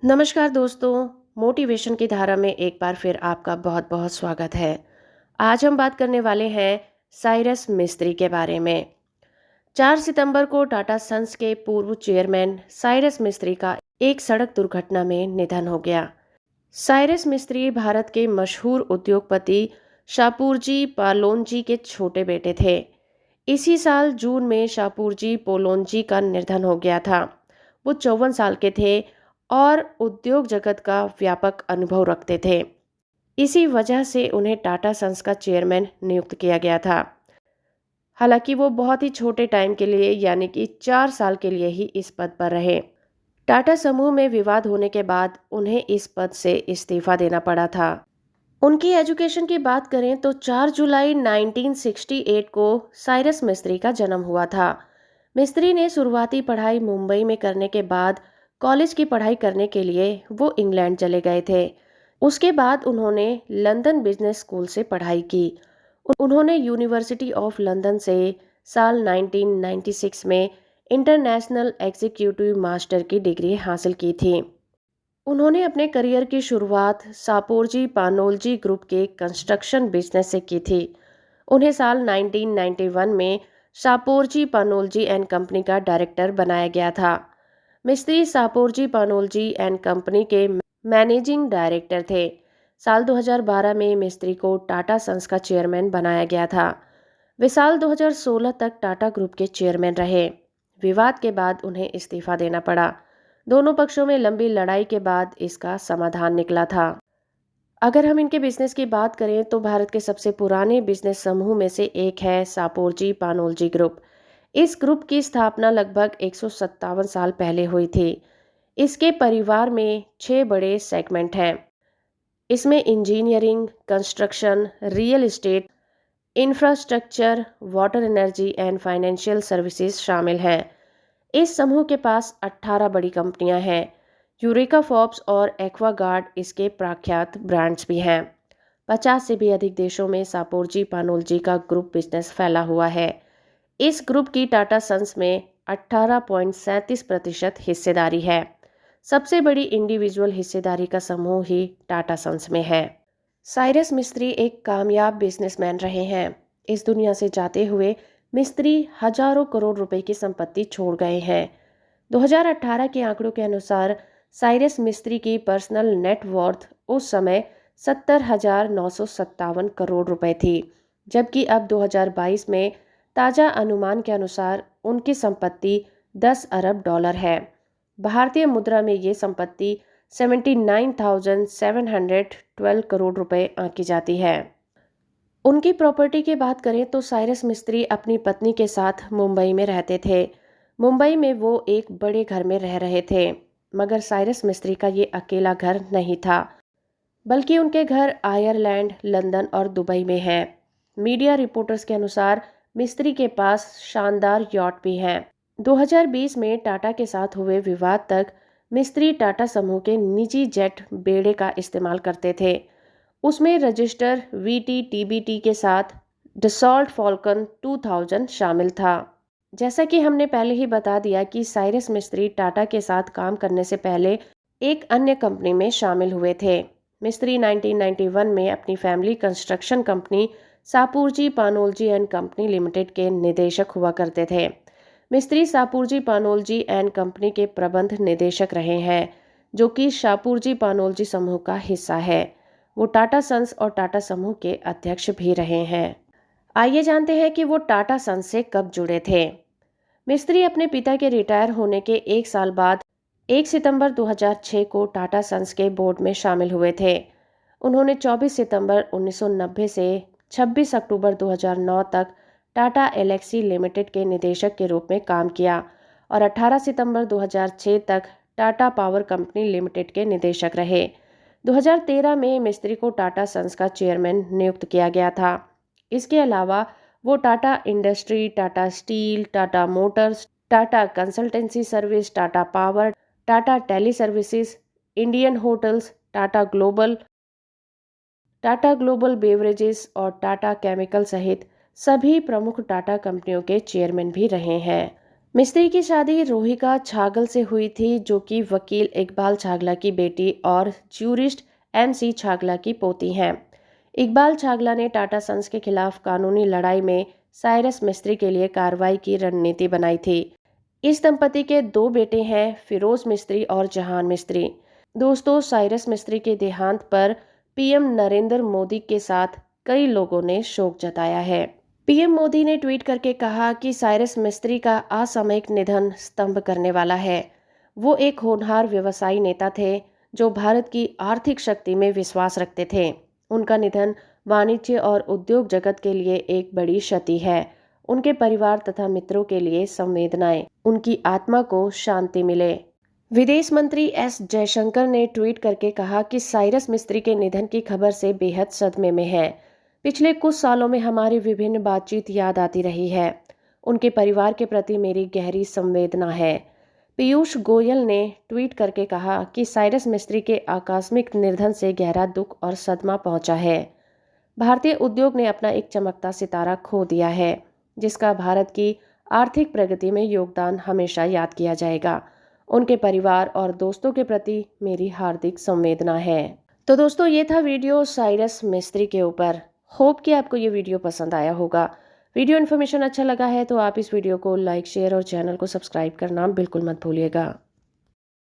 नमस्कार दोस्तों, मोटिवेशन की धारा में एक बार फिर आपका बहुत बहुत स्वागत है। आज हम बात करने वाले हैं साइरस मिस्त्री के बारे में। 4 सितंबर को टाटा सन्स के पूर्व चेयरमैन साइरस मिस्त्री का एक सड़क दुर्घटना में निधन हो गया। साइरस मिस्त्री भारत के मशहूर उद्योगपति शापूरजी पालोनजी के छोटे बेटे थे। इसी साल जून में शापूरजी पोलोनजी का निधन हो गया था। वो 54 साल के थे और उद्योग जगत का व्यापक अनुभव रखते थे। इसी वजह से उन्हें टाटा सन्स का चेयरमैन नियुक्त किया गया था। हालांकि वो बहुत ही छोटे टाइम के लिए यानी कि 4 साल के लिए ही इस पद पर रहे। टाटा समूह में विवाद होने के बाद उन्हें इस पद से इस्तीफा देना पड़ा था। उनकी एजुकेशन की बात करें तो 4 जुलाई 1968 को साइरस मिस्त्री का जन्म हुआ था। मिस्त्री ने शुरुआती पढ़ाई मुंबई में करने के बाद कॉलेज की पढ़ाई करने के लिए वो इंग्लैंड चले गए थे। उसके बाद उन्होंने लंदन बिजनेस स्कूल से पढ़ाई की। उन्होंने यूनिवर्सिटी ऑफ लंदन से साल 1996 में इंटरनेशनल एग्जीक्यूटिव मास्टर की डिग्री हासिल की थी। उन्होंने अपने करियर की शुरुआत सापोरजी पानोलजी ग्रुप के कंस्ट्रक्शन बिजनेस से की थी। उन्हें साल 1991 में सापोरजी पानोलजी एंड कंपनी का डायरेक्टर बनाया गया था। मिस्त्री सापोरजी पानोलजी एंड कंपनी के मैनेजिंग डायरेक्टर थे। साल 2012 में मिस्त्री को टाटा सन्स का चेयरमैन बनाया गया था। वे साल 2016 तक टाटा ग्रुप के चेयरमैन रहे। विवाद के बाद उन्हें इस्तीफा देना पड़ा। दोनों पक्षों में लंबी लड़ाई के बाद इसका समाधान निकला था। अगर हम इनके बिजनेस की बात करें तो भारत के सबसे पुराने बिजनेस समूह में से एक है सापोरजी पानोलजी ग्रुप। इस ग्रुप की स्थापना लगभग 157 साल पहले हुई थी। इसके परिवार में 6 बड़े सेगमेंट हैं। इसमें engineering, construction, real estate, infrastructure, water energy and financial services शामिल हैं। इस समूह के पास 18 बड़ी कंपनियां हैं। यूरेका फोर्ब्स और एक्वागार्ड इसके प्रख्यात ब्रांड्स भी हैं। 50 से भी अधिक देशों में सापोरजी पानोलजी का ग्रुप बिजनेस फैला हुआ है। इस ग्रुप की टाटा सन्स में 18.37% हिस्सेदारी है। सबसे बड़ी इंडिविजुअल हिस्सेदारी का समूह ही टाटा सन्स में है। साइरस मिस्त्री एक कामयाब बिजनेसमैन रहे हैं। इस दुनिया से जाते हुए मिस्त्री हजारों करोड़ रुपए की संपत्ति छोड़ गए हैं। 2018 के आंकड़ों के अनुसार साइरस मिस्त्री की पर्सनल नेट वर्थ उस समय 70,957 करोड़ रुपए थी, जबकि अब 2022 में ताज़ा अनुमान के अनुसार उनकी संपत्ति 10 अरब डॉलर है। भारतीय मुद्रा में ये संपत्ति 79,712 करोड़ रुपए आंकी जाती है। उनकी प्रॉपर्टी की बात करें तो साइरस मिस्त्री अपनी पत्नी के साथ मुंबई में रहते थे। मुंबई में वो एक बड़े घर में रह रहे थे, मगर साइरस मिस्त्री का ये अकेला घर नहीं था, बल्कि उनके घर आयरलैंड, लंदन और दुबई में हैं। मीडिया रिपोर्टर्स के अनुसार मिस्त्री के पास शानदार यॉट भी हैं। 2020 में टाटा के साथ हुए विवाद तक मिस्त्री टाटा समूह के निजी जेट बेड़े का इस्तेमाल करते थे। उसमें रजिस्टर VT-TBT के साथ डसॉल्ट फॉल्कन 2000 शामिल था। जैसा कि हमने पहले ही बता दिया कि साइरस मिस्त्री टाटा के साथ काम करने से पहले एक अन्य कंपनी में शामिल हुए थे। मिस्त्री 1991 में अपनी family construction company Shapoorji Pallonji and company limited के निदेशक हुआ करते थे। मिस्त्री सापूरजी पानोलजी एंड कंपनी के प्रबंध निदेशक रहे हैं, जो कि शापूरजी पानोलजी समूह का हिस्सा है। वो टाटा सन्स और टाटा समूह के अध्यक्ष भी रहे हैं। आइए जानते हैं कि वो टाटा सन्स से कब जुड़े थे। मिस्त्री अपने पिता के रिटायर होने के एक साल बाद 1 सितंबर 2006 को टाटा सन्स के बोर्ड में शामिल हुए थे। उन्होंने 24 सितंबर 1990 से 26 अक्टूबर 2009 तक टाटा एलेक्सी लिमिटेड के निदेशक के रूप में काम किया और 18 सितंबर 2006 तक टाटा पावर कंपनी लिमिटेड के निदेशक रहे। 2013 में मिस्त्री को टाटा सन्स का चेयरमैन नियुक्त किया गया था। इसके अलावा वो Tata industry, Tata steel, Tata motors, Tata consultancy service, Tata power, Tata tele services, Indian hotels, Tata global beverages और टाटा केमिकल सहित सभी प्रमुख टाटा कंपनियों के चेयरमैन भी रहे हैं। मिस्त्री की शादी रोहिका छागल से हुई थी, जो कि वकील इकबाल छागला की बेटी और ज्यूरिस्ट MC छागला की पोती हैं। इकबाल छागला ने टाटा सन्स के खिलाफ कानूनी लड़ाई में साइरस मिस्त्री के लिए कार्रवाई की रणनीति बनाई थी। इस दंपति के 2 बेटे हैं, फिरोज मिस्त्री और जहान मिस्त्री। दोस्तों, साइरस मिस्त्री के देहांत पर PM नरेंद्र मोदी के साथ कई लोगों ने शोक जताया है। PM मोदी ने ट्वीट करके कहा कि साइरस मिस्त्री का असामयिक निधन स्तंभ करने वाला है। वो एक होनहार व्यवसायी नेता थे जो भारत की आर्थिक शक्ति में विश्वास रखते थे। उनका निधन वाणिज्य और उद्योग जगत के लिए एक बड़ी क्षति है। उनके परिवार तथा मित्रों के लिए संवेदनाएं। उनकी आत्मा को शांति मिले। विदेश मंत्री S जयशंकर ने ट्वीट करके कहा कि साइरस मिस्त्री के निधन की खबर से बेहद सदमे में है। पिछले कुछ सालों में हमारी विभिन्न बातचीत याद आती रही है। उनके परिवार के प्रति मेरी गहरी संवेदना है। पीयूष गोयल ने ट्वीट करके कहा कि साइरस मिस्त्री के आकस्मिक निधन से गहरा दुख और सदमा पहुंचा है। भारतीय उद्योग ने अपना एक चमकता सितारा खो दिया है, जिसका भारत की आर्थिक प्रगति में योगदान हमेशा याद किया जाएगा। उनके परिवार और दोस्तों के प्रति मेरी हार्दिक संवेदना है। तो दोस्तों, ये था वीडियो साइरस मिस्त्री के ऊपर। होप कि आपको ये वीडियो पसंद आया होगा। वीडियो इन्फॉर्मेशन अच्छा लगा है तो आप इस वीडियो को लाइक, शेयर और चैनल को सब्सक्राइब करना बिल्कुल मत भूलिएगा।